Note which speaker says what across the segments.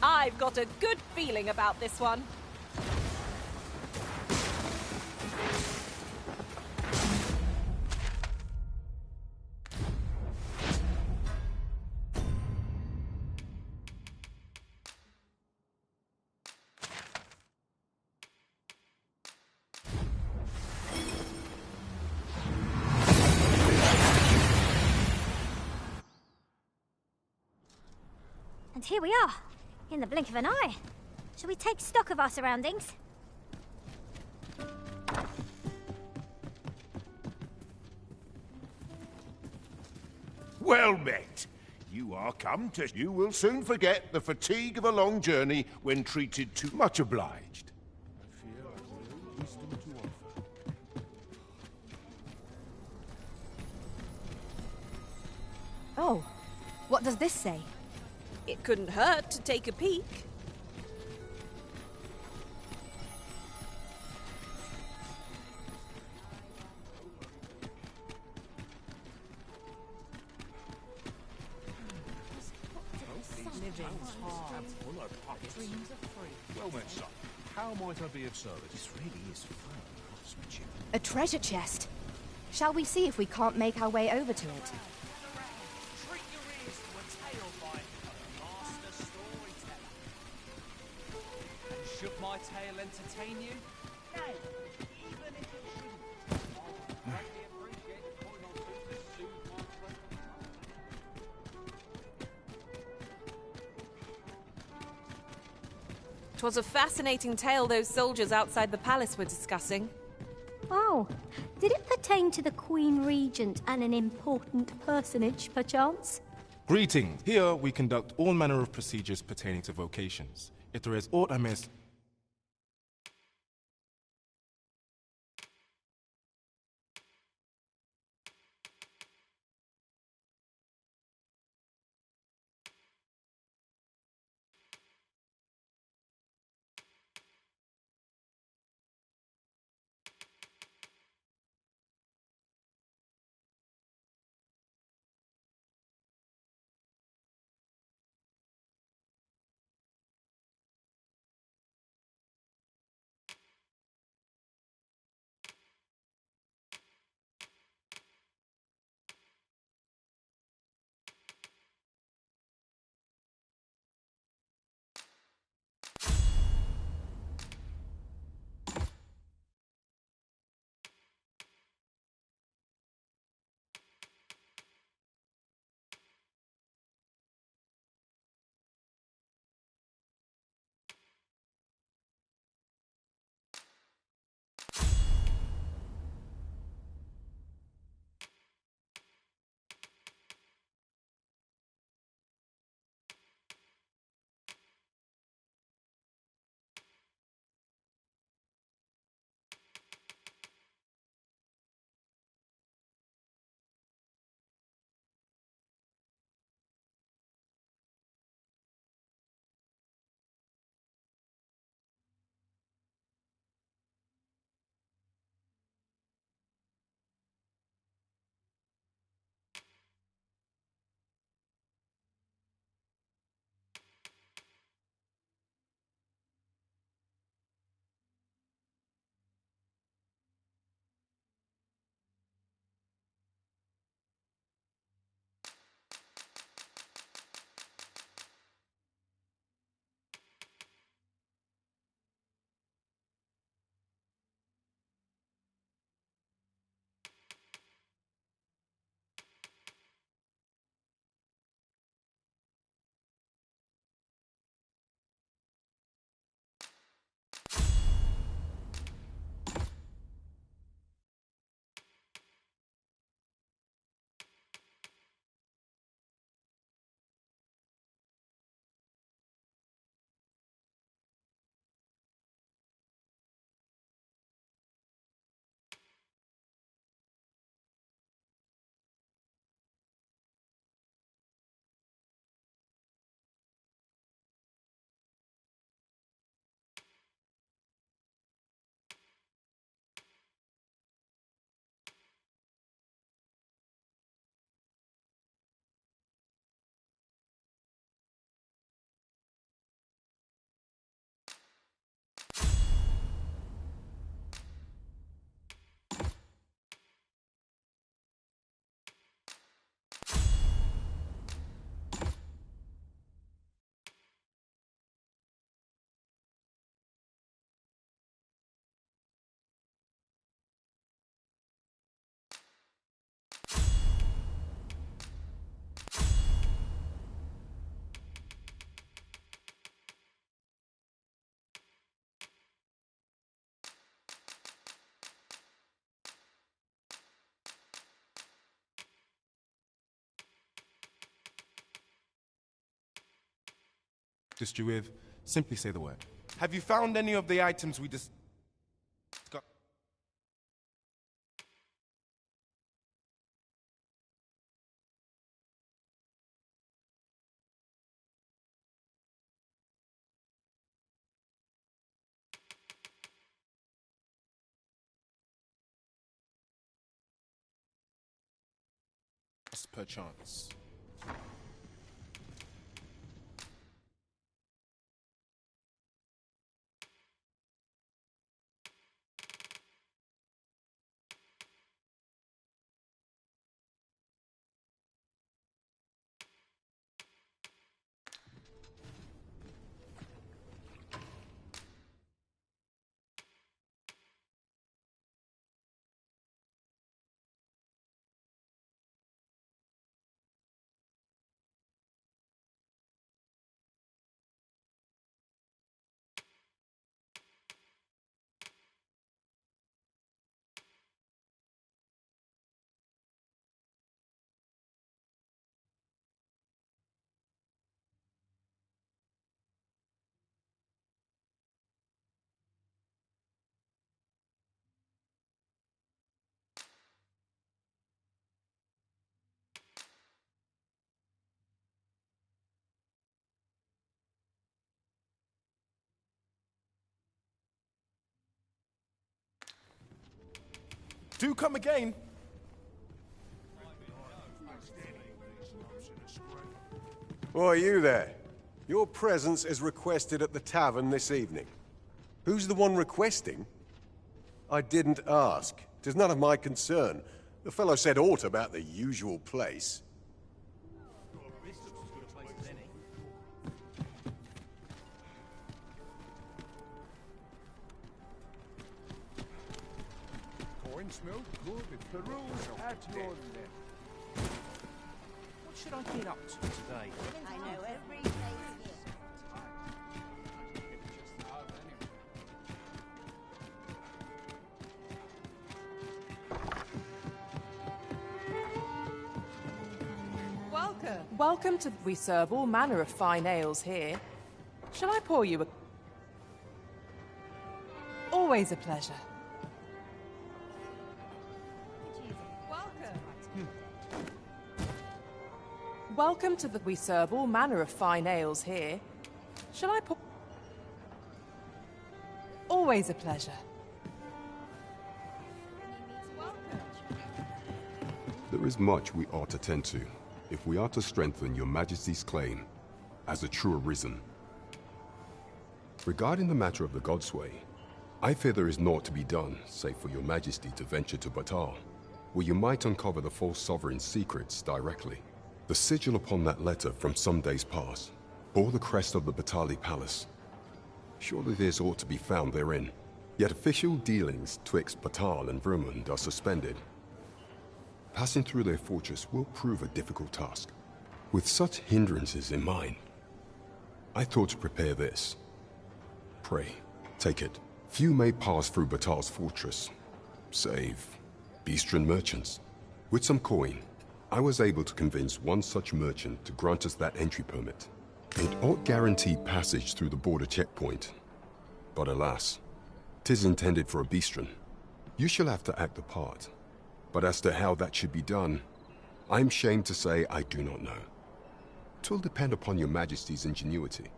Speaker 1: I've got a good feeling about this one.
Speaker 2: And here we are, in the blink of an eye. Shall we take stock of our surroundings?
Speaker 3: Well met. You are come to... You will soon forget the fatigue of a long journey when treated too much obliged. I fear I have no wisdom to offer.
Speaker 4: Oh, what does this say?
Speaker 1: It couldn't hurt to take a peek.
Speaker 5: Well met, son. How might I be of service? This really is fine craftsmanship.
Speaker 4: A treasure chest. Shall we see if we can't make our way over to it?
Speaker 6: Treat your ears to a tale by a master storyteller. And should my tale entertain you? Nay, even if it shouldn't, I'll greatly appreciate the coin or two to soothe my throat.
Speaker 1: 'Twas a fascinating tale those soldiers outside the palace were discussing.
Speaker 2: Oh, did it pertain to the Queen Regent and an important personage, perchance?
Speaker 7: Greetings. Here we conduct all manner of procedures pertaining to vocations. If there is aught amiss, assist you with, simply say the word. Have you found any of the items we discussed? Perchance. Do come again.
Speaker 8: Why, you there? Your presence is requested at the tavern this evening. Who's the one requesting? I didn't ask. 'Tis none of my concern. The fellow said aught about the usual place.
Speaker 3: Coin smell good if the rules at your left.
Speaker 5: What should I get up to today?
Speaker 9: I know every place here.
Speaker 1: Welcome to... We serve all manner of fine ales here. Shall I pour you a... Always a pleasure. Welcome to the... We serve all manner of fine ales here. Shall I pour... Always a pleasure.
Speaker 10: There is much we ought to tend to, if we are to strengthen your Majesty's claim as a true Arisen. Regarding the matter of the Godsway, I fear there is naught to be done, save for your Majesty to venture to Batal, where you might uncover the false sovereign's secrets directly. The sigil upon that letter from some days past bore the crest of the Batali Palace. Surely this ought to be found therein. Yet official dealings twixt Batal and Vermund are suspended. Passing through their fortress will prove a difficult task. With such hindrances in mind, I thought to prepare this. Pray, take it. Few may pass through Batal's fortress, save Beastren merchants. With some coin, I was able to convince one such merchant to grant us that entry permit. It ought guaranteed passage through the border checkpoint. But alas, 'tis intended for a Beastren. You shall have to act the part. But as to how that should be done, I'm shamed to say I do not know. 'Twill depend upon your Majesty's ingenuity.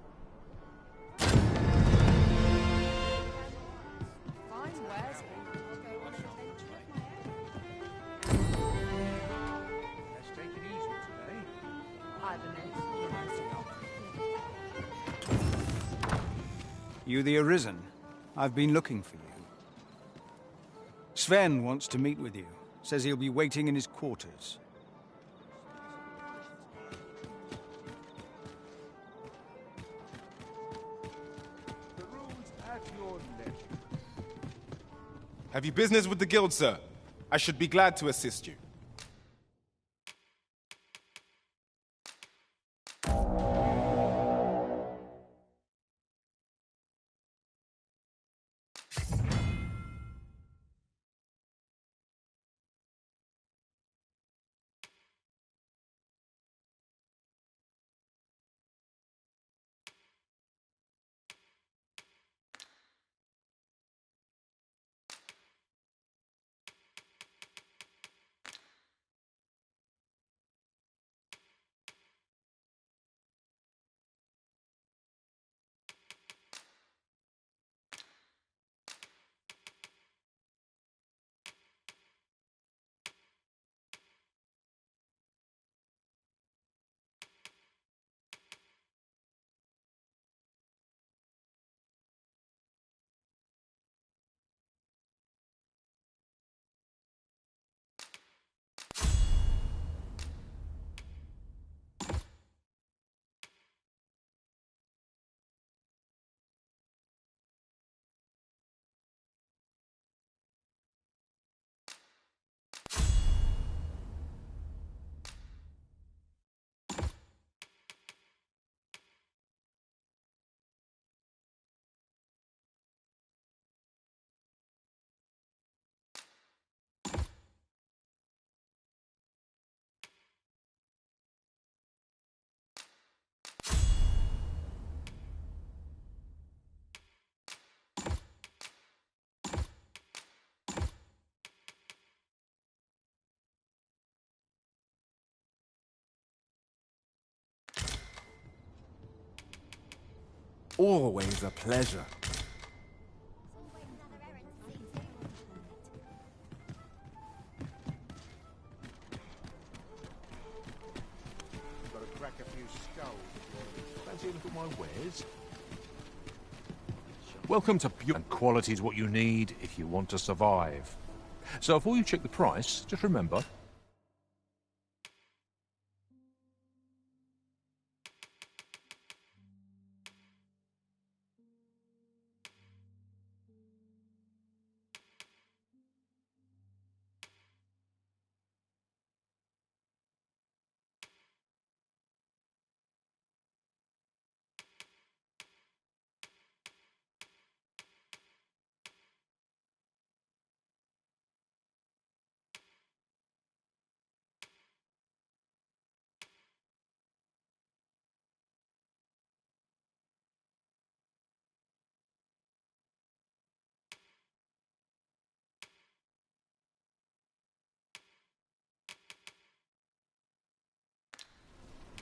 Speaker 11: You the Arisen? I've been looking for you. Sven wants to meet with you. Says he'll be waiting in his quarters.
Speaker 3: The rules at your leisure.
Speaker 7: Have you business with the guild, sir? I should be glad to assist you.
Speaker 5: Always a pleasure.
Speaker 3: Got to crack a few skulls if you want to.
Speaker 5: Fancy a look at my wares? Welcome to Pure, and quality's what you need if you want to survive. So before you check the price, just remember.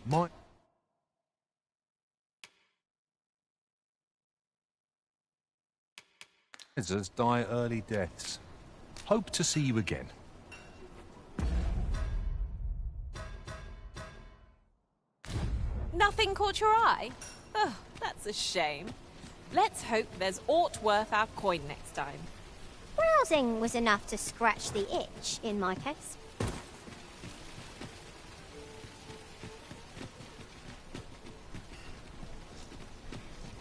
Speaker 5: My visitors die early deaths. Hope to see you again.
Speaker 1: Nothing caught your eye? Oh, that's a shame. Let's hope there's aught worth our coin next time.
Speaker 2: Browsing was enough to scratch the itch, in my case.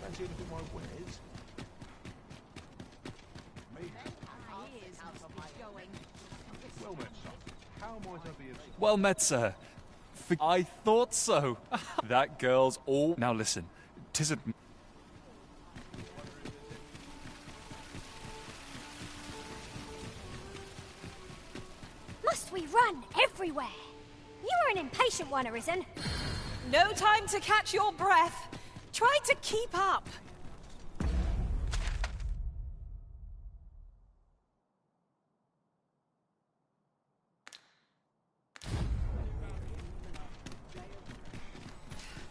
Speaker 5: Fancy a look at my wares? Well met, son. How might I be of support?
Speaker 6: Well met, sir. I thought so. That girl's all... Now listen, 'tisn't...
Speaker 2: Must we run everywhere? You are an impatient one, Arisen.
Speaker 1: No time to catch your breath. Try to keep up.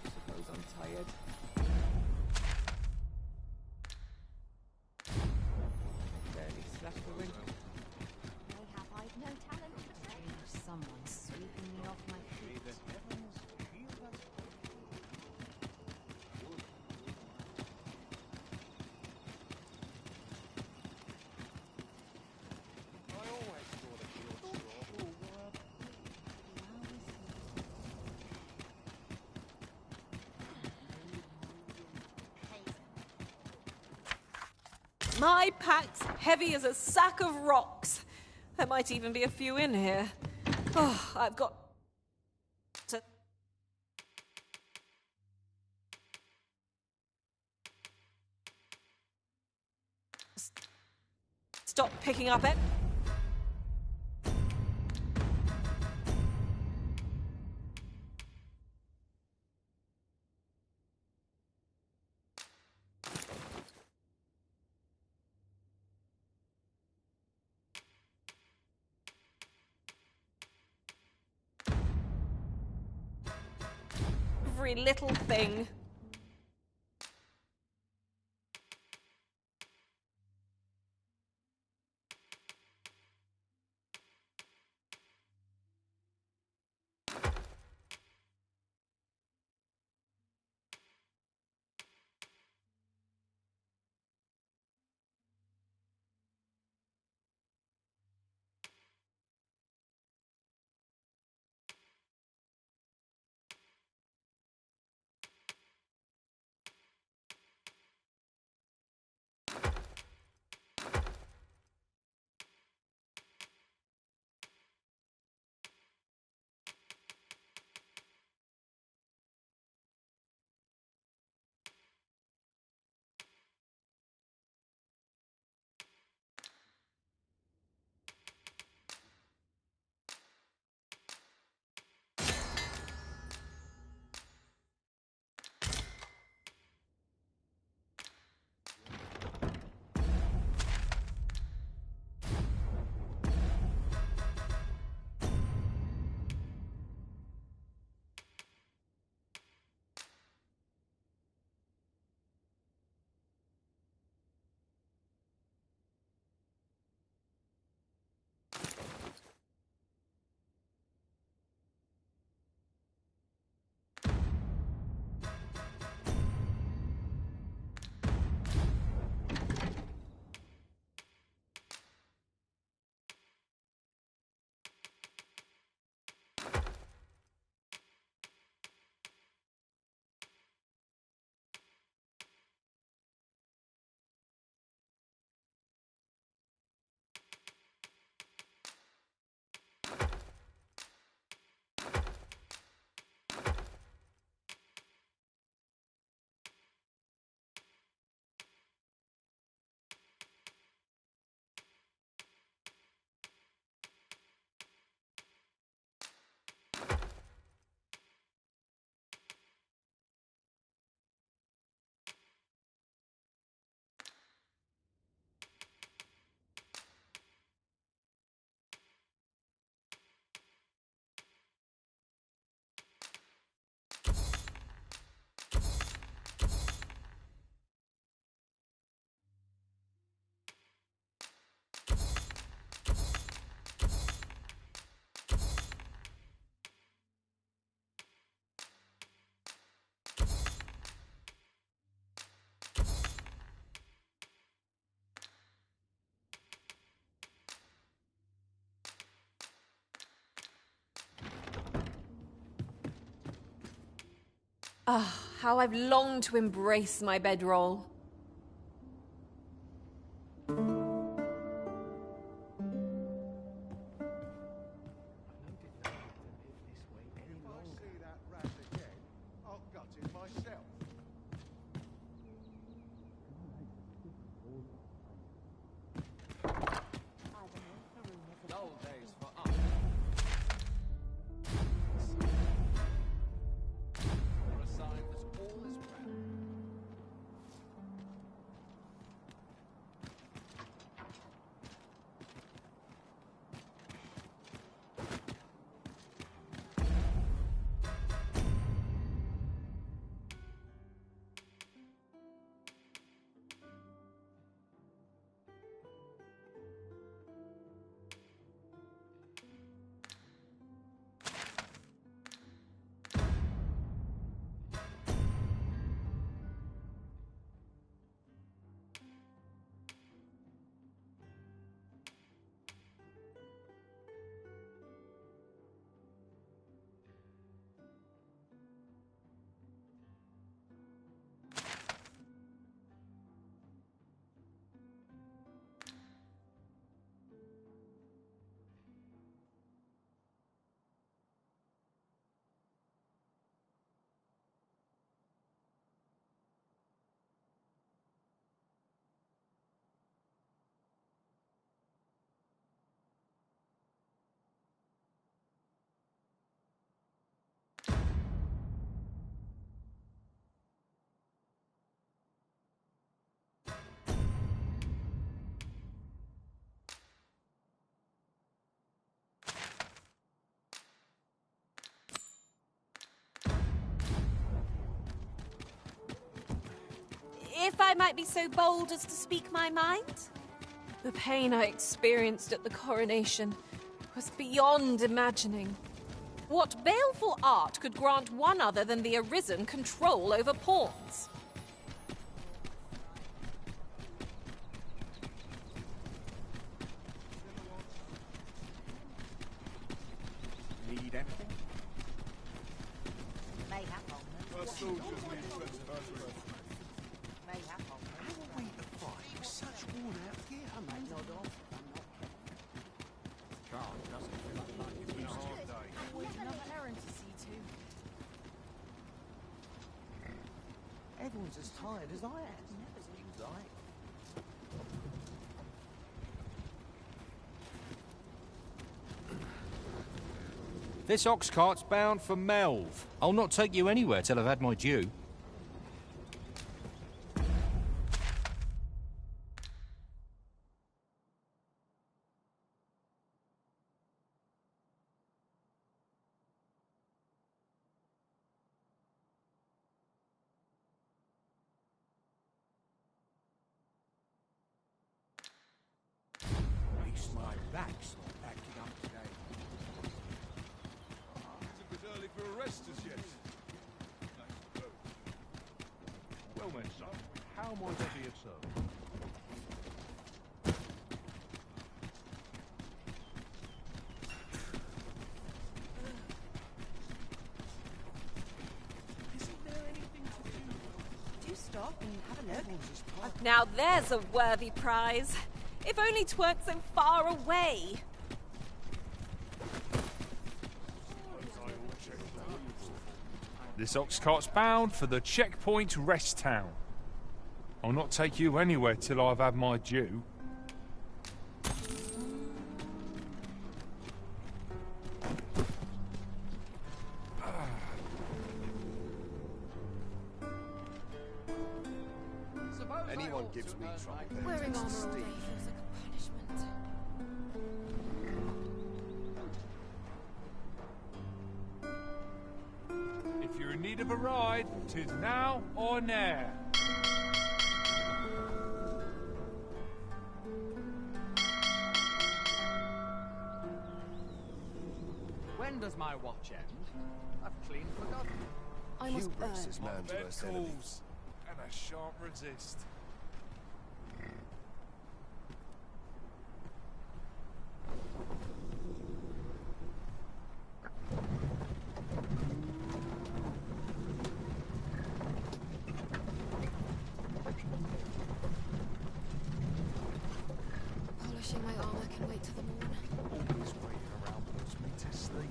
Speaker 1: Suppose I'm tired. Barely slept a wink.
Speaker 4: I've no talent. Someone's sweeping me off my feet.
Speaker 1: My pack's heavy as a sack of rocks. There might even be a few in here. Oh, I've got to... Stop picking up it. Every little thing. Ah, how I've longed to embrace my bedroll. If I might be so bold as to speak my mind, the pain I experienced at the coronation was beyond imagining. What baleful art could grant one other than the Arisen control over pawns?
Speaker 3: Need anything?
Speaker 9: May have on them.
Speaker 3: Our soldiers need
Speaker 9: May have on them.
Speaker 3: How are we to fight with such war out here?
Speaker 9: I might nod off. I'm not
Speaker 3: Carl doesn't feel like it's been a hard day.
Speaker 4: We've another errand to see to.
Speaker 6: Everyone's as tired as I am. Seems like.
Speaker 5: This ox cart's bound for Melv. I'll not take you anywhere till I've had my due.
Speaker 3: At least my back's not backing up today. It's a bit early for a rest as yet.
Speaker 5: Well then, son, how am I to be of service?
Speaker 6: Isn't there anything to do?
Speaker 9: Do stop and have a look.
Speaker 6: Everyone's as tired.
Speaker 1: Now there's a worthy prize. If only 'tweren't so far away.
Speaker 12: This ox cart's bound for the checkpoint rest town. I'll not take you anywhere till I've had my due.
Speaker 8: Anyone gives me trouble, they're
Speaker 1: Wearing
Speaker 8: just
Speaker 1: armor all day
Speaker 8: Steve.
Speaker 1: feels like a punishment.
Speaker 12: If you're in need of a ride, 'tis now or ne'er.
Speaker 6: When does my watch end? I've clean forgotten.
Speaker 1: I must
Speaker 8: Hubris
Speaker 1: burn.
Speaker 8: is man's
Speaker 12: Bed
Speaker 8: worst enemy.
Speaker 12: calls, and I shan't resist.
Speaker 1: wait till the morn.
Speaker 12: Always waiting around puts me to sleep.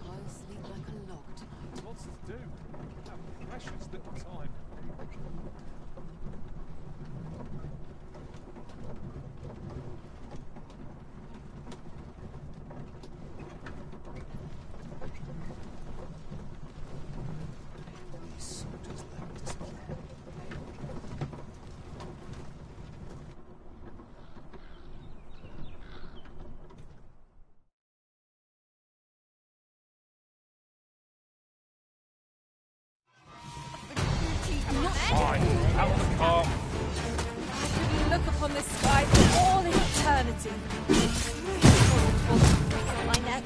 Speaker 1: I'll sleep like a log tonight.
Speaker 12: Lots to do. Have precious little time. These soldiers left us again. Fine, out the car.
Speaker 1: I could look upon this sky for all eternity. My neck.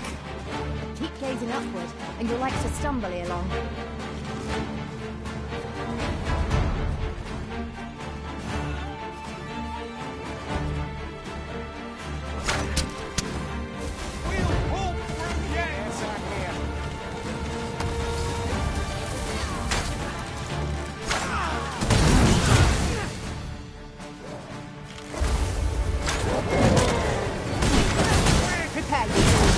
Speaker 4: Keep gazing upward, and you'll like to stumble along.
Speaker 6: We'll pull through yet! Yes, I hear.
Speaker 4: Prepare yourself.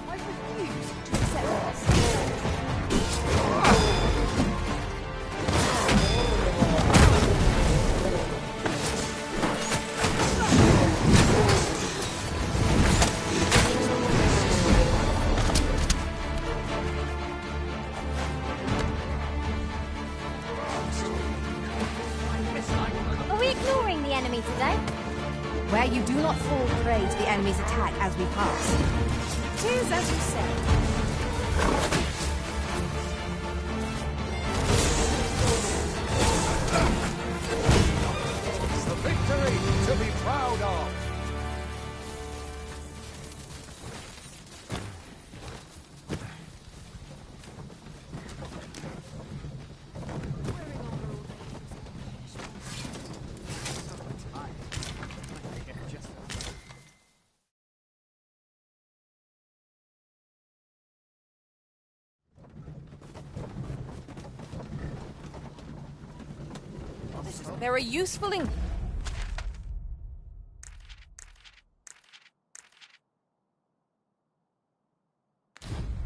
Speaker 4: I refuse to accept this.
Speaker 2: Are we ignoring the enemy today?
Speaker 4: Where you do not fall prey to the enemy's attack as we pass. Tis as you say.
Speaker 6: It's the victory to be proud of.
Speaker 1: This is very useful in...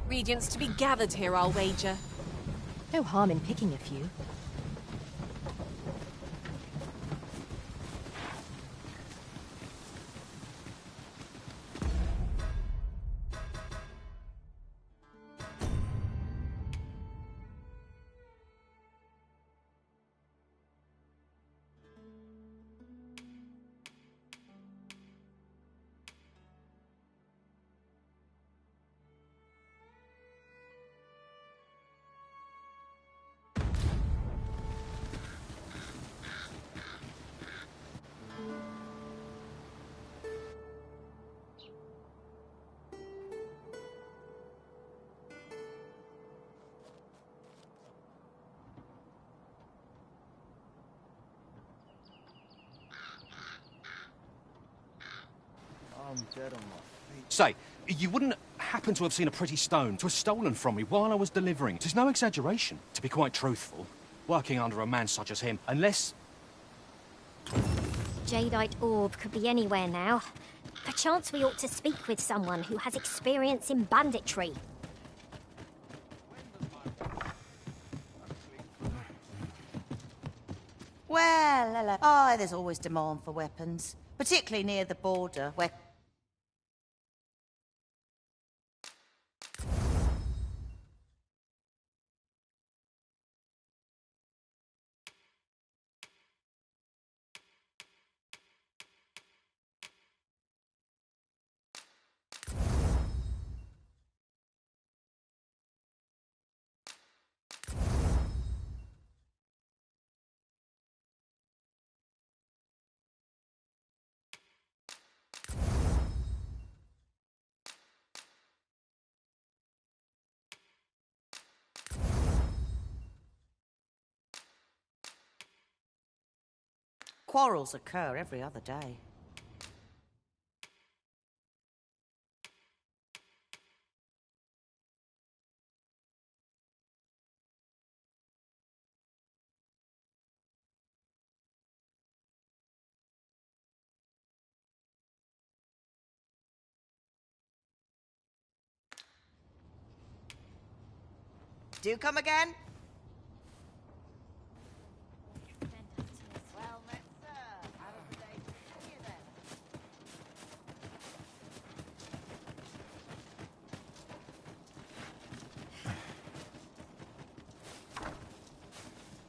Speaker 1: Ingredients to be gathered here, I'll wager.
Speaker 4: No harm in picking a few.
Speaker 6: I'm dead on my feet.
Speaker 13: Say, you wouldn't happen to have seen a pretty stone to have stolen from me while I was delivering. It's no exaggeration, to be quite truthful. Working under a man such as him, unless...
Speaker 2: Jadeite orb could be anywhere now. Perchance we ought to speak with someone who has experience in banditry.
Speaker 9: Well, hello. Oh, there's always demand for weapons, particularly near the border, where... quarrels occur every other day. Do come again? Well met, sir. Out of the day to see you then.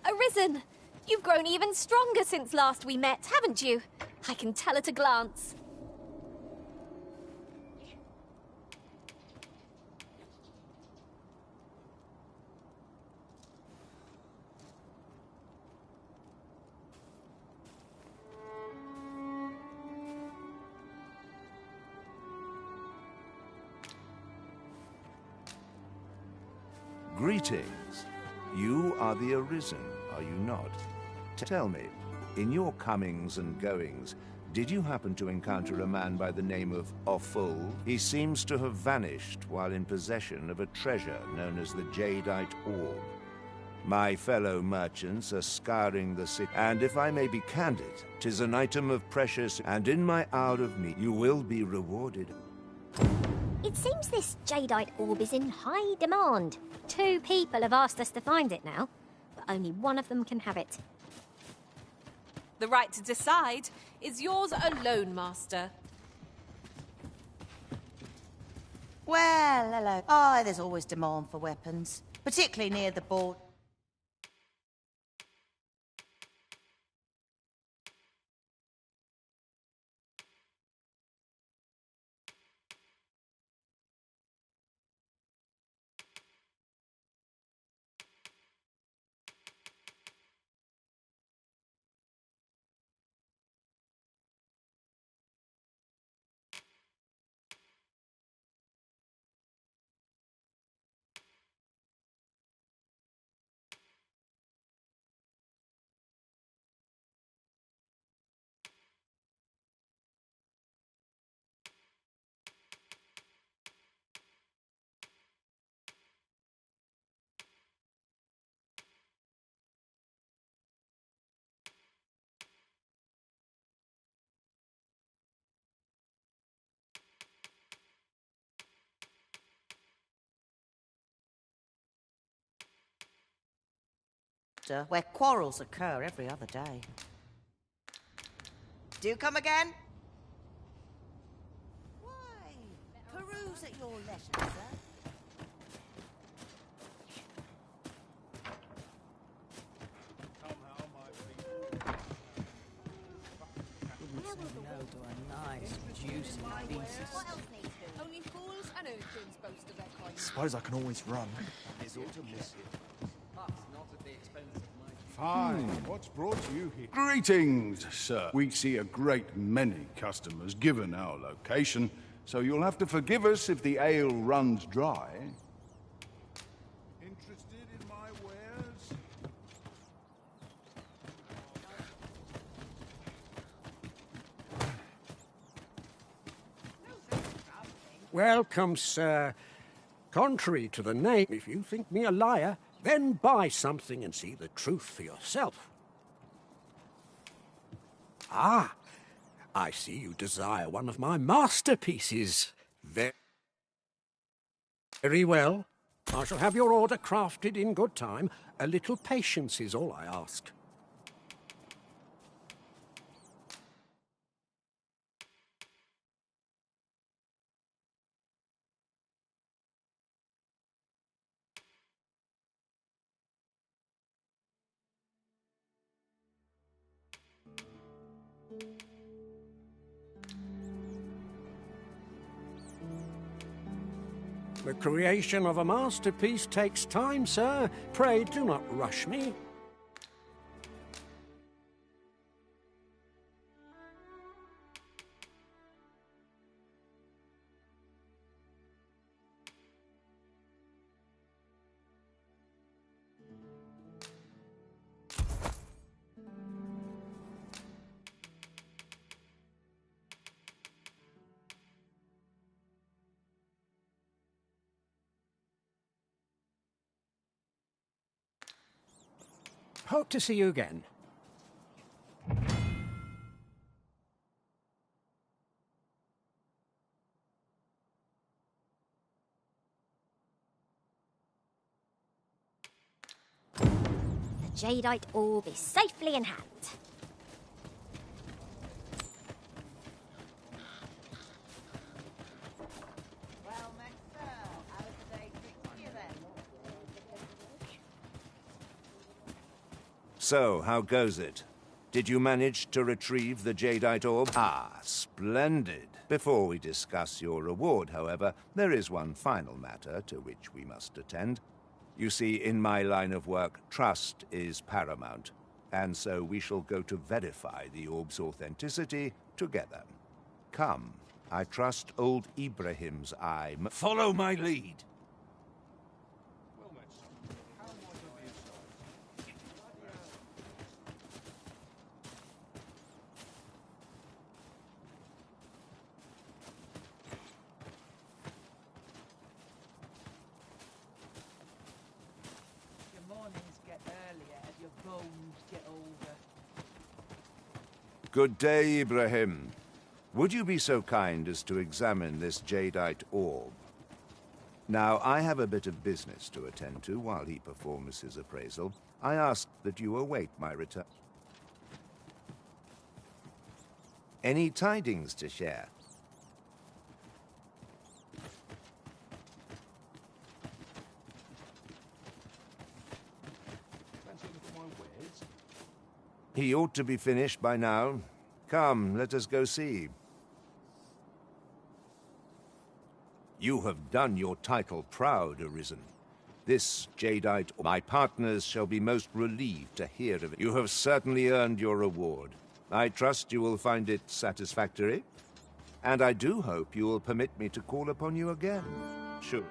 Speaker 1: Arisen! You've grown even stronger since last we met, haven't you? I can tell at a glance.
Speaker 14: Greetings. You are the Arisen, are you not? Tell me, in your comings and goings, did you happen to encounter a man by the name of Offul? He seems to have vanished while in possession of a treasure known as the Jadeite Orb. My fellow merchants are scouring the city, and if I may be candid, 'tis an item of precious, and in my hour of need, you will be rewarded.
Speaker 2: It seems this Jadeite orb is in high demand. 2 people have asked us to find it now, but only one of them can have it.
Speaker 1: The right to decide is yours alone, Master.
Speaker 9: Well, hello. Oh, there's always demand for weapons, particularly near the border. Where quarrels occur every other day. Do come again? Why? Peruse at your leisure, sir.
Speaker 6: To a nice, juicy thesis.
Speaker 1: What else needs doing? Only fools and urchins boast of their coins.
Speaker 15: Suppose I can always run.
Speaker 16: Fine. What's brought you here? Greetings, sir. We see a great many customers given our location, so you'll have to forgive us if the ale runs dry. Interested in my wares?
Speaker 17: Welcome, sir. Contrary to the name, if you think me a liar, then buy something and see the truth for yourself. Ah, I see you desire one of my masterpieces. Very well. I shall have your order crafted in good time. A little patience is all I ask. The creation of a masterpiece takes time, sir. Pray do not rush me. Hope to see you again.
Speaker 2: The jadeite orb is safely in hand.
Speaker 9: Well met, sir. How's the day treating you then?
Speaker 14: So, how goes it? Did you manage to retrieve the jadeite orb? Ah, splendid. Before we discuss your reward, however, there is one final matter to which we must attend. You see, in my line of work, trust is paramount, and so we shall go to verify the orb's authenticity together. Come, I trust old Ibrahim's eye. Follow my lead.
Speaker 6: Your mornings get earlier as your bones get older.
Speaker 14: Good day, Ibrahim. Would you be so kind as to examine this jadeite orb? Now, I have a bit of business to attend to while he performs his appraisal. I ask that you await my return. Any tidings to share? He ought to be finished by now. Come, let us go see. You have done your title proud, Arisen. This jadeite, my partners shall be most relieved to hear of it. You have certainly earned your reward. I trust you will find it satisfactory, and I do hope you will permit me to call upon you again. Sure.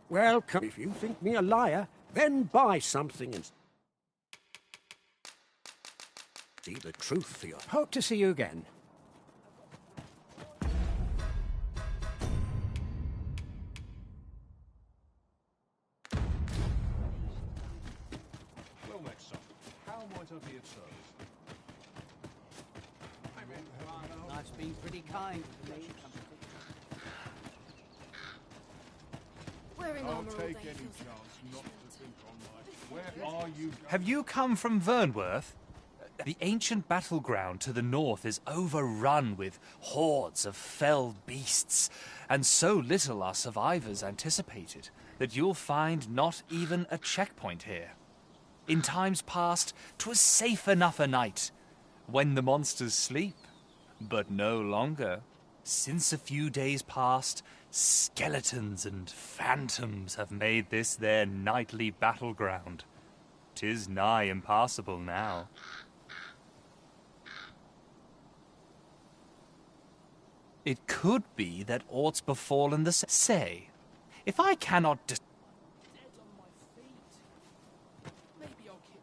Speaker 17: Welcome. If you think me a liar, then buy something and see the truth for your... Hope to see you again.
Speaker 16: Well met, son. How might I be of service?
Speaker 6: Life's been pretty kind to me.
Speaker 1: We're in
Speaker 16: I'll
Speaker 1: armor all
Speaker 16: take
Speaker 1: day,
Speaker 16: any
Speaker 1: feels like
Speaker 16: chance not to think on my... Where are you?
Speaker 12: Have you come from Vernworth? The ancient battleground to the north is overrun with hordes of fell beasts, and so little are survivors anticipated that you'll find not even a checkpoint here. In times past, 'twas safe enough a night, when the monsters sleep, but no longer. Since a few days past, skeletons and phantoms have made this their nightly battleground. 'Tis nigh impassable now. It could be that aught's befallen the say. If I cannot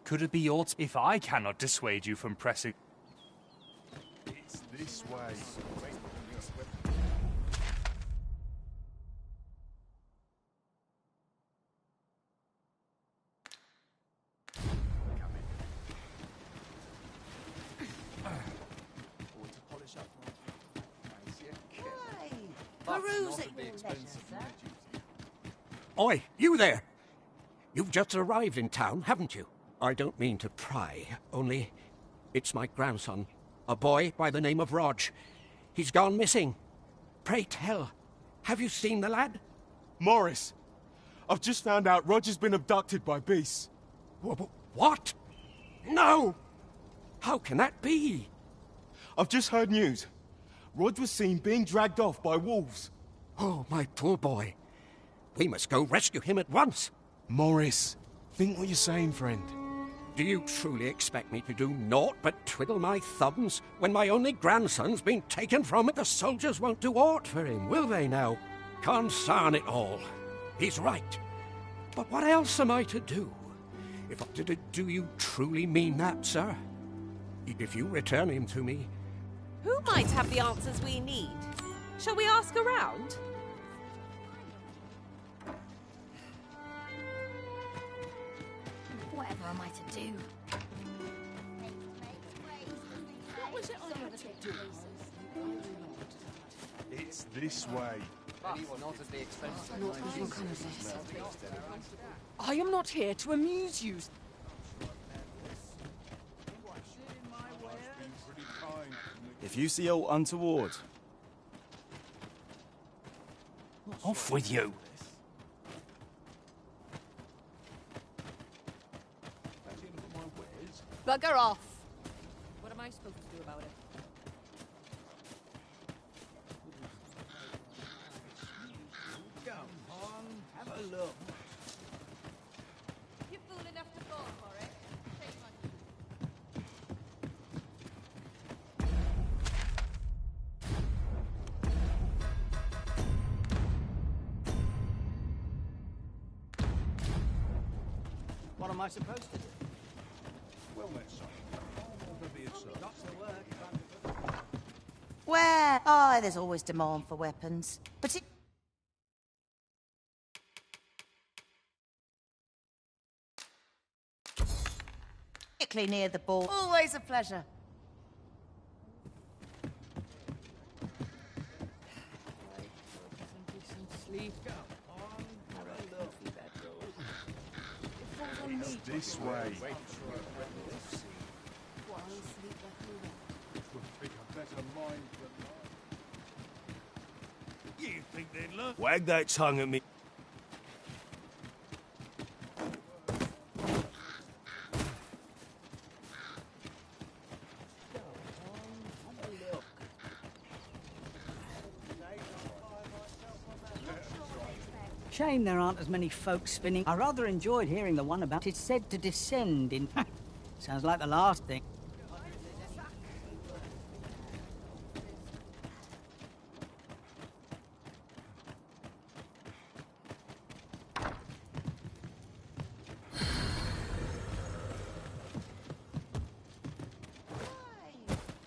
Speaker 12: could it be aught if I cannot dissuade you from pressing?
Speaker 16: It's this way.
Speaker 9: Perusing the letter, sir.
Speaker 17: Oi, you there! You've just arrived in town, haven't you? I don't mean to pry, only it's my grandson, a boy by the name of Rog. He's gone missing. Pray tell, have you seen the lad?
Speaker 7: Morris, I've just found out Roger's been abducted by beasts.
Speaker 17: What? No! How can that be?
Speaker 7: I've just heard news. Rod was seen being dragged off by wolves.
Speaker 17: Oh, my poor boy. We must go rescue him at once.
Speaker 7: Morris, think what you're saying, friend.
Speaker 17: Do you truly expect me to do naught but twiddle my thumbs when my only grandson's been taken from me? The soldiers won't do aught for him, will they now? Consarn it all. He's right. But what else am I to do? Do you truly mean that, sir? If you return him to me...
Speaker 1: Who might have the answers we need? Shall we ask around?
Speaker 2: Whatever am I to do?
Speaker 16: It's this way.
Speaker 15: I am not here to amuse you.
Speaker 18: If you see aught untoward,
Speaker 12: Off with you.
Speaker 15: Bugger off. What am I supposed to do about it?
Speaker 6: Come on, have a look.
Speaker 15: You fool enough to fall for it?
Speaker 6: What am I supposed to do?
Speaker 16: Well then, son.
Speaker 9: Where? Oh, there's always demand for weapons. Particularly near the ball. Always a pleasure.
Speaker 16: It's this way.
Speaker 6: You think they'd look?
Speaker 7: Wag that tongue at me.
Speaker 19: Shame there aren't as many folks spinning. I rather enjoyed hearing the one about it's said to descend in... Sounds like the last thing.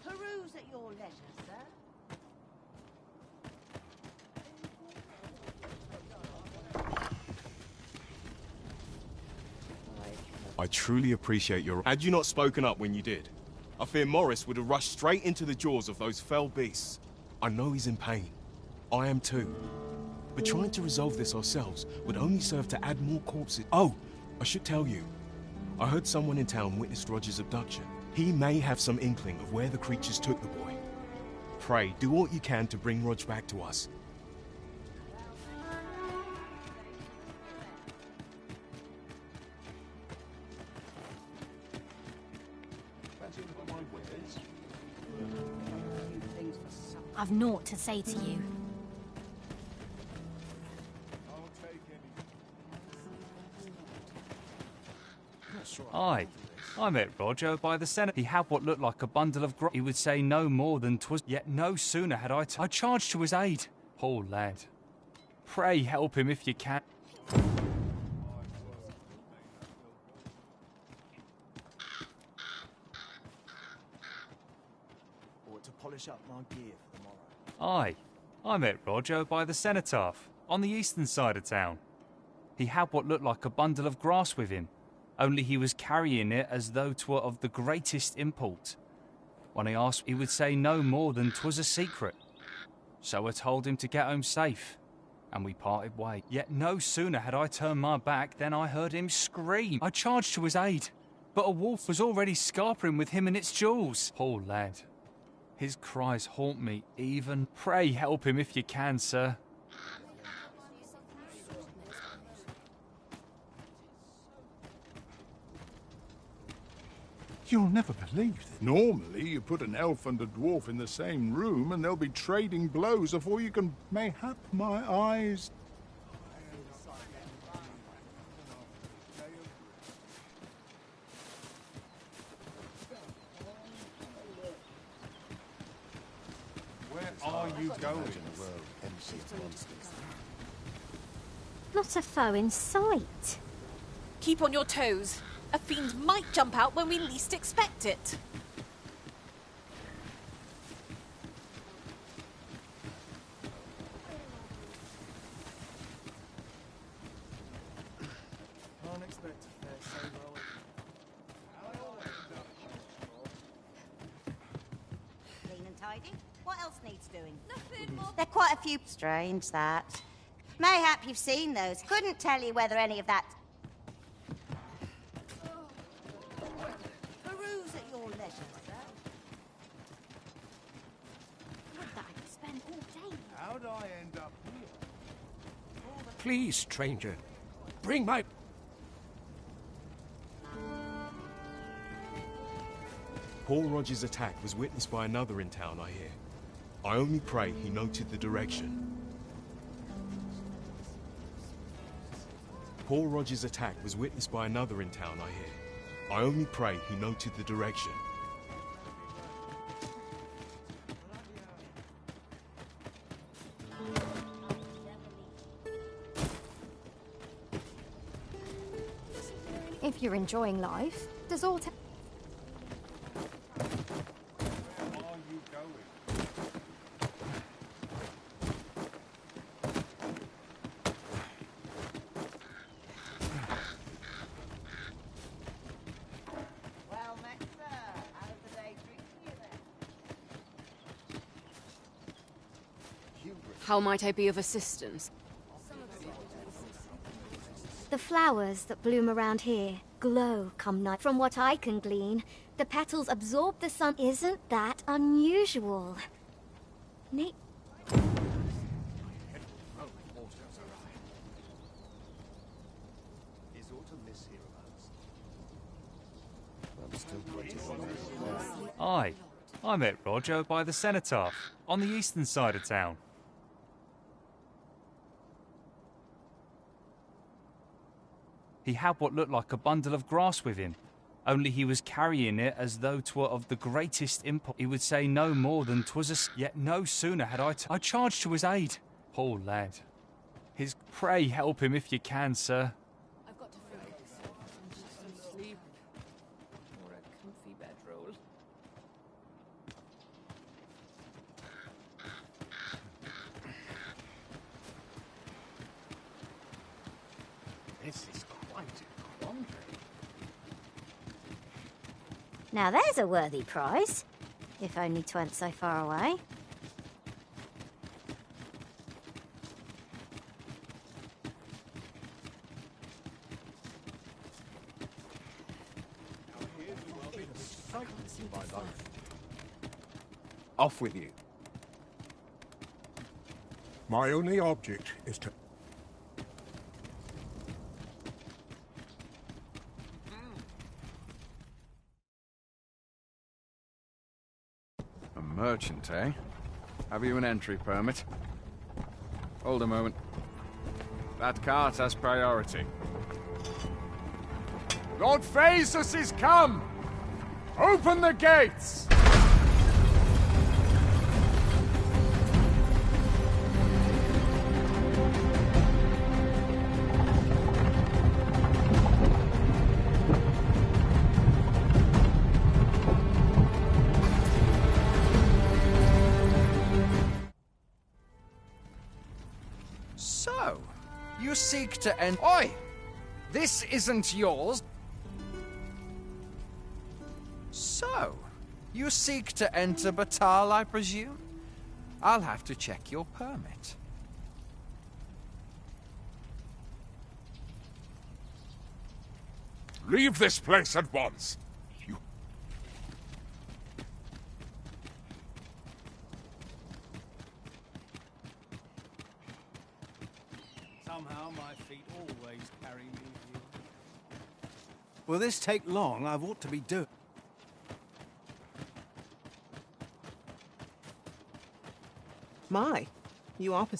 Speaker 9: Peruse at your leisure, sir.
Speaker 7: I truly appreciate your... Had you not spoken up when you did, I fear Morris would have rushed straight into the jaws of those fell beasts. I know he's in pain. I am too. But trying to resolve this ourselves would only serve to add more corpses. Oh, I should tell you. I heard someone in town witnessed Roger's abduction. He may have some inkling of where the creatures took the boy. Pray, do what you can to bring Rog back to us.
Speaker 2: I've naught to say to you.
Speaker 12: Aye. I met Roger by the Senate. He had what looked like a bundle of He would say no more than 'twas. Yet no sooner had I charged to his aid. Poor lad. Pray help him if you can.
Speaker 18: or to polish up my gear for the morrow.
Speaker 12: Aye. I met Roger by the cenotaph, on the eastern side of town. He had what looked like a bundle of grass with him, only he was carrying it as though 'twere of the greatest import. When I asked, he would say no more than 'twas a secret. So I told him to get home safe, and we parted ways. Yet no sooner had I turned my back than I heard him scream. I charged to his aid, but a wolf was already scarpering with him and its jaws. Poor lad. His cries haunt me even. Pray help him if you can, sir.
Speaker 16: You'll never believe this. Normally, you put an elf and a dwarf in the same room and they'll be trading blows before you can mayhap my eyes.
Speaker 3: Where are you going?
Speaker 2: Not a foe in sight.
Speaker 1: Keep on your toes. A fiend might jump out when we least expect it.
Speaker 18: Can't expect to fare so well.
Speaker 9: Clean and tidy? What else needs doing? Nothing more. There are quite a few. Strange, that. Mayhap you've seen those. Couldn't tell you whether any of that... Peruse at your leisure, sir.
Speaker 2: Would that I could spend all day.
Speaker 3: How'd I end up here?
Speaker 17: Please, stranger, bring my...
Speaker 7: Paul Rogers' attack was witnessed by another in town, I hear. I only pray he noted the direction. Paul Rogers' attack was witnessed by another in town, I hear. I only pray he noted the direction.
Speaker 2: If you're enjoying life, does all...
Speaker 9: Well met, sir. How's the day treating you then?
Speaker 15: How might I be of assistance?
Speaker 2: The flowers that bloom around here glow come night. From what I can glean, the petals absorb the sun. Isn't that unusual? Neat.
Speaker 3: Is autumn this hereabouts?
Speaker 12: Aye, I met Roger by the cenotaph, on the eastern side of town. He had what looked like a bundle of grass with him, only he was carrying it as though 'twere of the greatest import. He would say no more than 'twas a... Yet no sooner had I charged to his aid. Poor lad. Pray help him if you can, sir.
Speaker 15: I've got to focus. Some sleep. Or a comfy bedroll.
Speaker 3: This is quite a quandary.
Speaker 2: Now there's a worthy prize. If only 'twent so far away.
Speaker 17: Off with you.
Speaker 20: My only object is to...
Speaker 11: A merchant, eh? Have you an entry permit? Hold a moment. That cart has priority. Lord Phaesus is come! Open the gates!
Speaker 21: So, you seek to end... Oi! This isn't yours. So, you seek to enter Batal, I presume? I'll have to check your permit.
Speaker 20: Leave this place at once. You...
Speaker 18: Somehow my feet always carry me here.
Speaker 17: Will this take long? I've ought to be doing.
Speaker 10: My, you are
Speaker 19: Where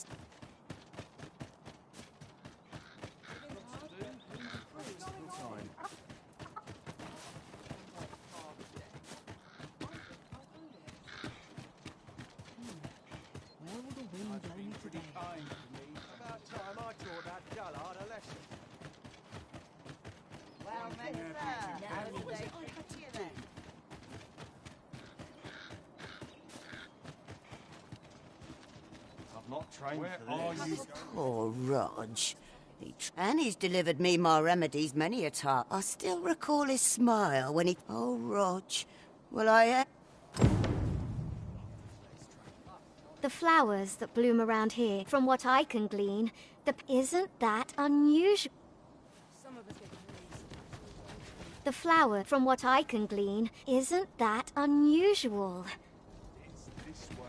Speaker 19: will the wind blow me today?
Speaker 18: About time I taught that dullard a lesson.
Speaker 9: Well met, sir. Now the day for you then.
Speaker 18: I've not trained
Speaker 16: Where
Speaker 18: for
Speaker 16: are
Speaker 18: this.
Speaker 16: you?
Speaker 9: Poor Rog. And he's delivered me my remedies many a time. I still recall his smile when he... Oh, Rog. Well,
Speaker 2: The flowers that bloom around here, from what I can glean, isn't that unusual. The flower, from what I can glean, isn't that unusual.
Speaker 16: It's this way.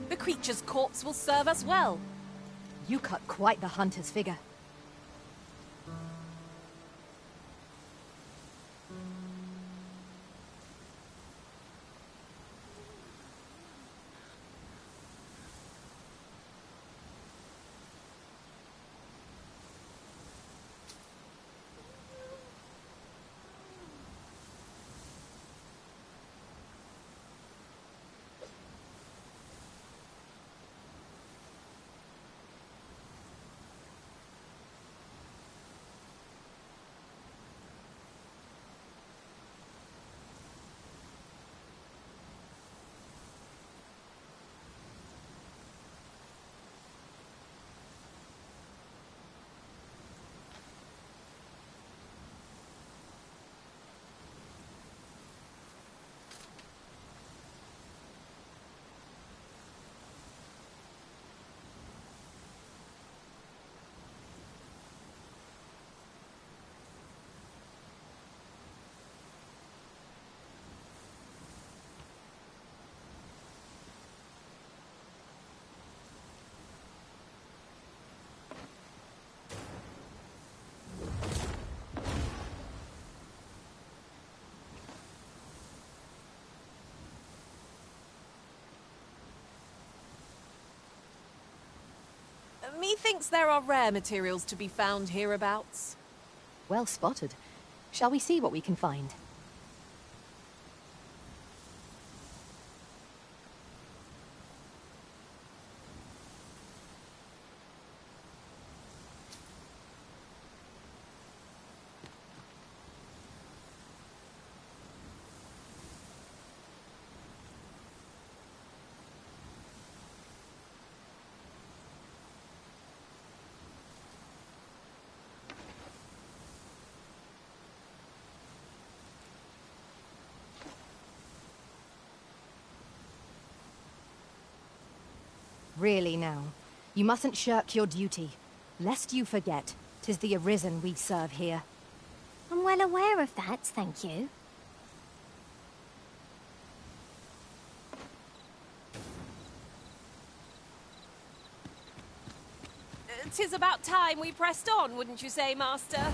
Speaker 1: The creature's corpse will serve us well.
Speaker 4: You cut quite the hunter's figure.
Speaker 1: Methinks there are rare materials to be found hereabouts.
Speaker 4: Well spotted. Shall we see what we can find? Really now, you mustn't shirk your duty. Lest you forget, 'tis the Arisen we serve here.
Speaker 2: I'm well aware of that, thank you.
Speaker 1: 'Tis about time we pressed on, wouldn't you say, Master?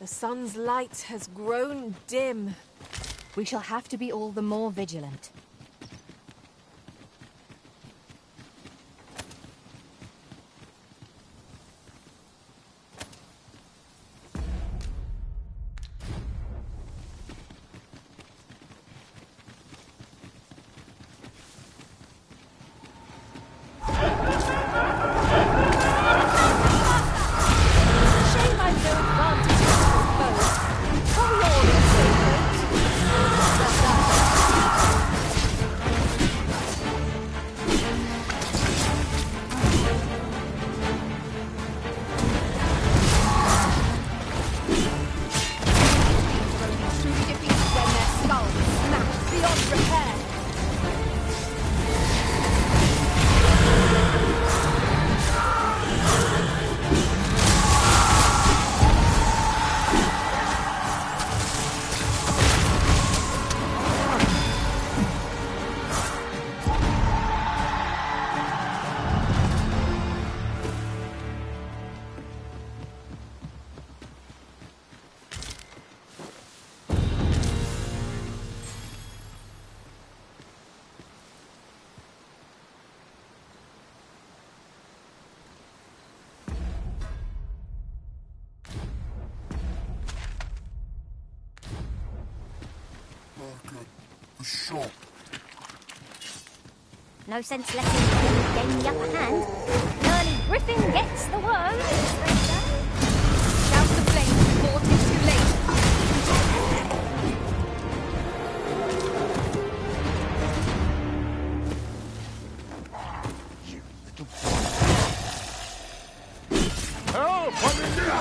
Speaker 1: The sun's light has grown dim.
Speaker 4: We shall have to be all the more vigilant.
Speaker 3: The shop.
Speaker 2: No sense letting him gain the upper hand. Early Griffin gets the worm.
Speaker 4: Douse the flame before 'tis too late.
Speaker 3: Help! I'm in need.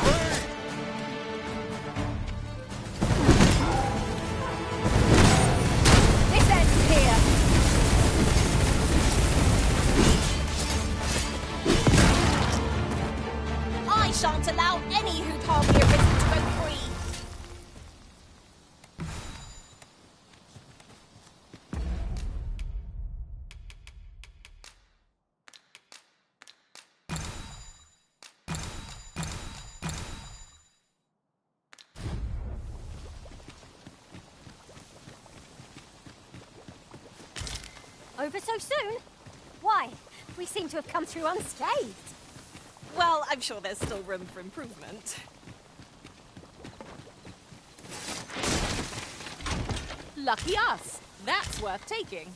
Speaker 4: This ends here.
Speaker 1: I shan't allow any who'd harm the arisen to go free.
Speaker 2: Over so soon? Why? We seem to have come through unscathed.
Speaker 1: Well, I'm sure there's still room for improvement. Lucky us. That's worth taking.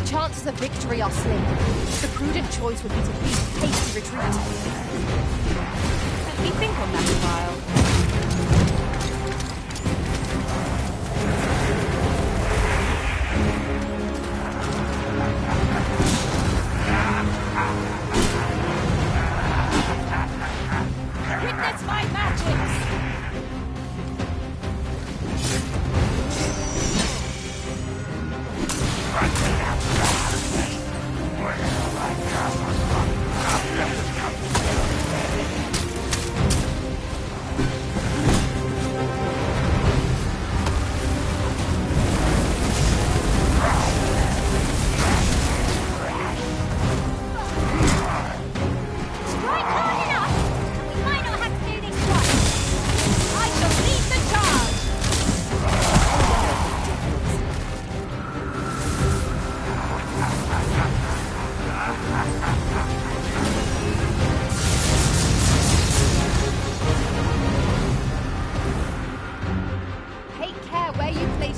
Speaker 4: Chances of victory are slim. The prudent choice would be to beat hasty retreat. Let me think on that a while.
Speaker 1: Witness my magics!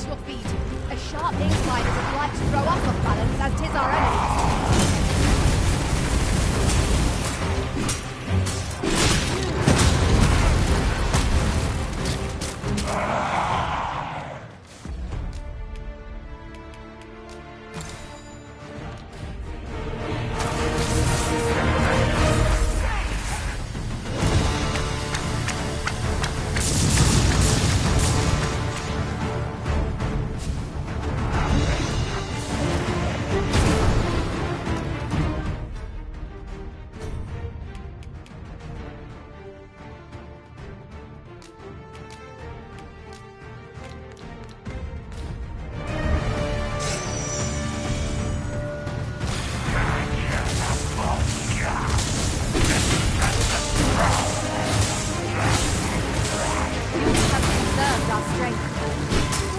Speaker 4: your feet. A sharp incline is as light to throw us off balance as 'tis our enemies.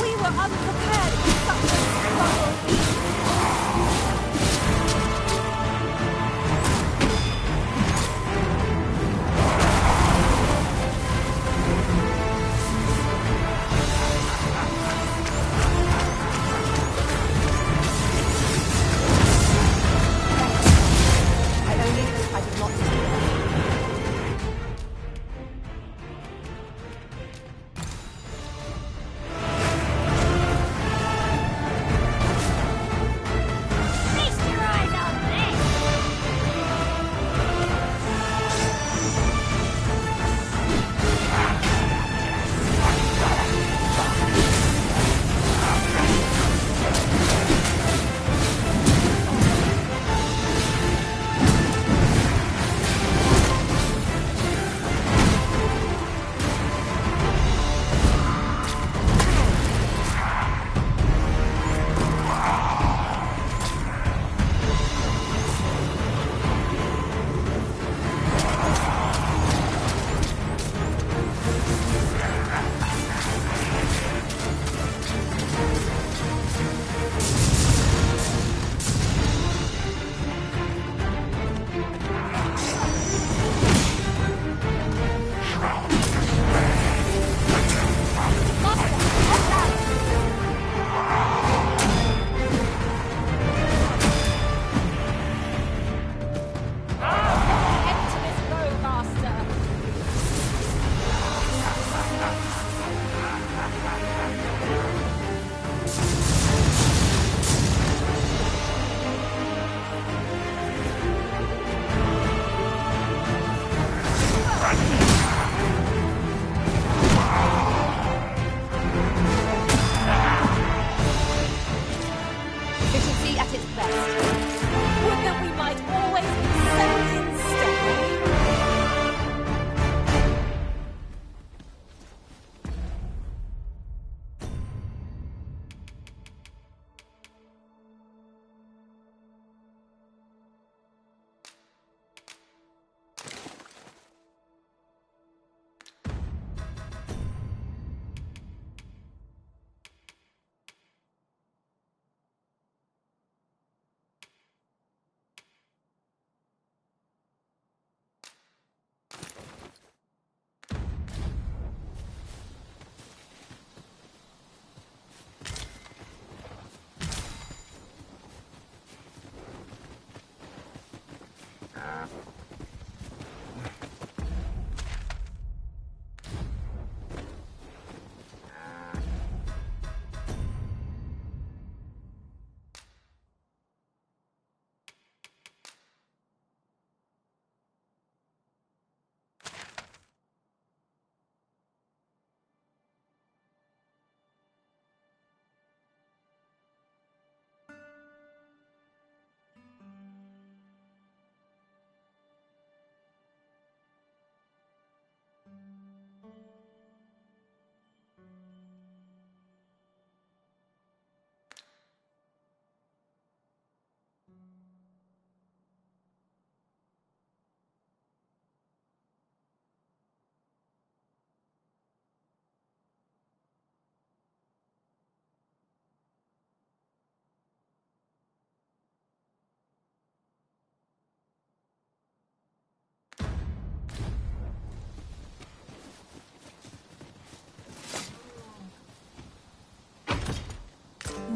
Speaker 1: We were unprepared for such a struggle.
Speaker 4: I only hope I did not see them.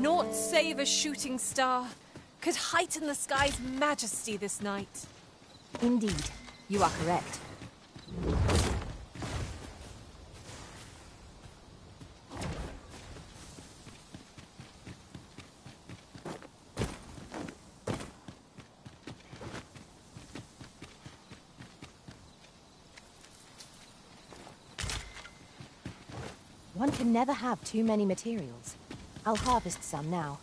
Speaker 1: Naught save a shooting star could heighten the sky's majesty this night.
Speaker 4: Indeed, you are correct. One can never have too many materials. I'll harvest some now.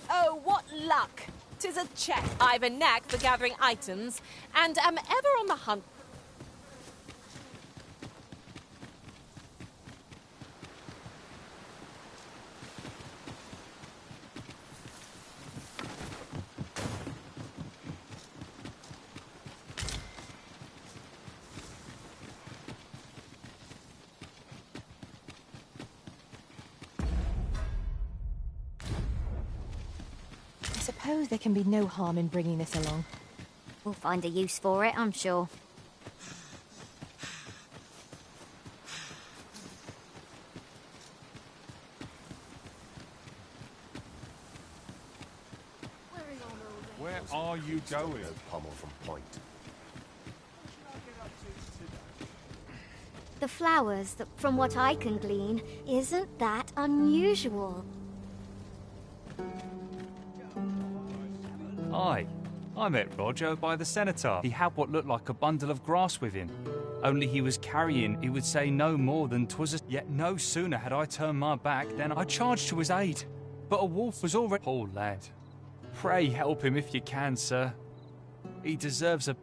Speaker 1: Oh, what luck! 'Tis a check. I've a knack for gathering items, and am ever on the hunt.
Speaker 4: I suppose there can be no harm in bringing this along.
Speaker 2: We'll find a use for it, I'm sure.
Speaker 5: Where are you going?
Speaker 8: Pommel from Point.
Speaker 2: The flowers, that, from what I can glean, isn't that unusual.
Speaker 12: Aye, I met Roger by the cenotaph. He had what looked like a bundle of grass with him. Only he was carrying, he would say no more than 'twas a... Yet no sooner had I turned my back than I charged to his aid. But a wolf was already... Poor lad. Pray help him if you can, sir. He deserves a...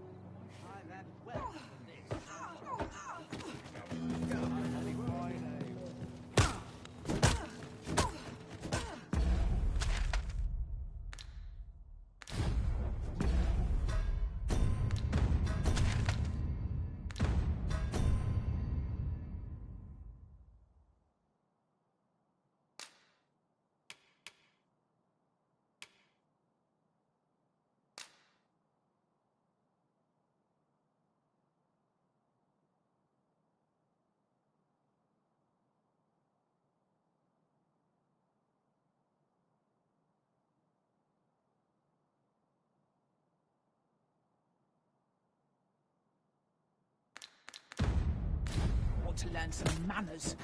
Speaker 6: To learn some manners.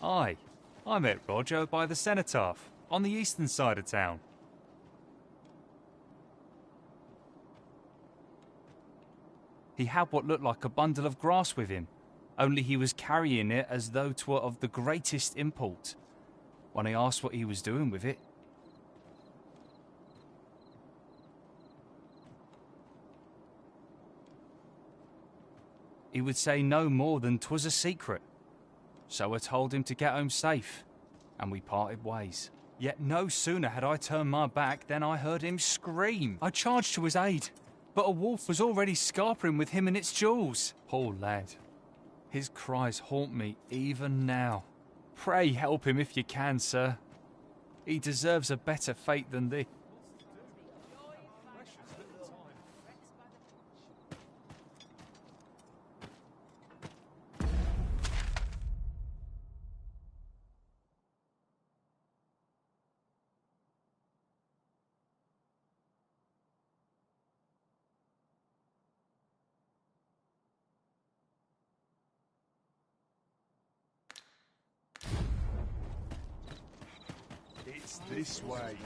Speaker 12: Aye, I met Roger by the cenotaph, on the eastern side of town. He had what looked like a bundle of grass with him, only he was carrying it as though 'twere of the greatest import. When I asked what he was doing with it, he would say no more than 'twas a secret. So I told him to get home safe, and we parted ways. Yet no sooner had I turned my back than I heard him scream. I charged to his aid, but a wolf was already scarpering with him and its jewels. Poor lad. His cries haunt me even now. Pray help him if you can, sir. He deserves a better fate than this.
Speaker 3: It's this way.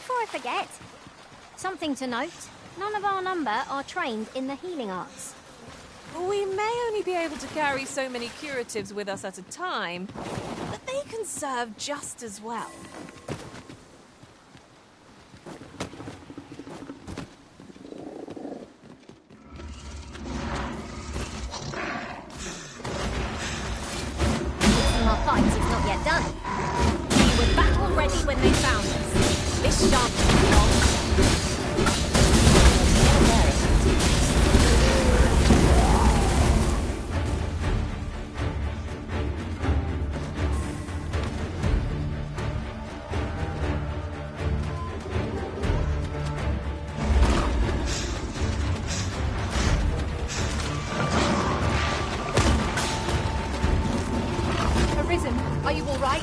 Speaker 2: before I forget, something to note. None of our number are trained in the healing arts.
Speaker 1: We may only be able to carry so many curatives with us at a time, but they can serve just as well.
Speaker 2: Our fight is not yet done.
Speaker 1: We were battle ready when they found us. This shan't be long.
Speaker 4: Arisen, are you all right?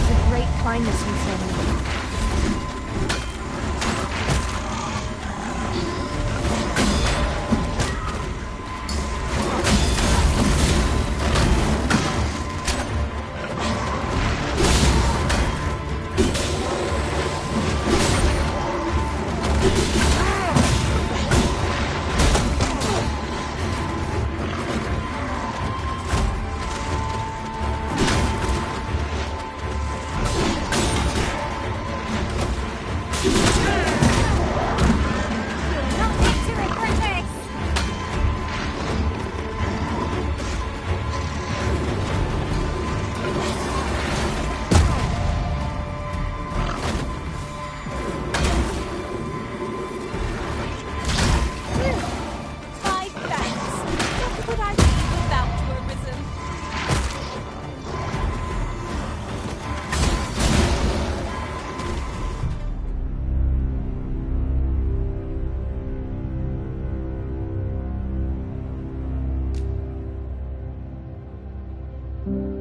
Speaker 2: The great kindness you show me. Mm.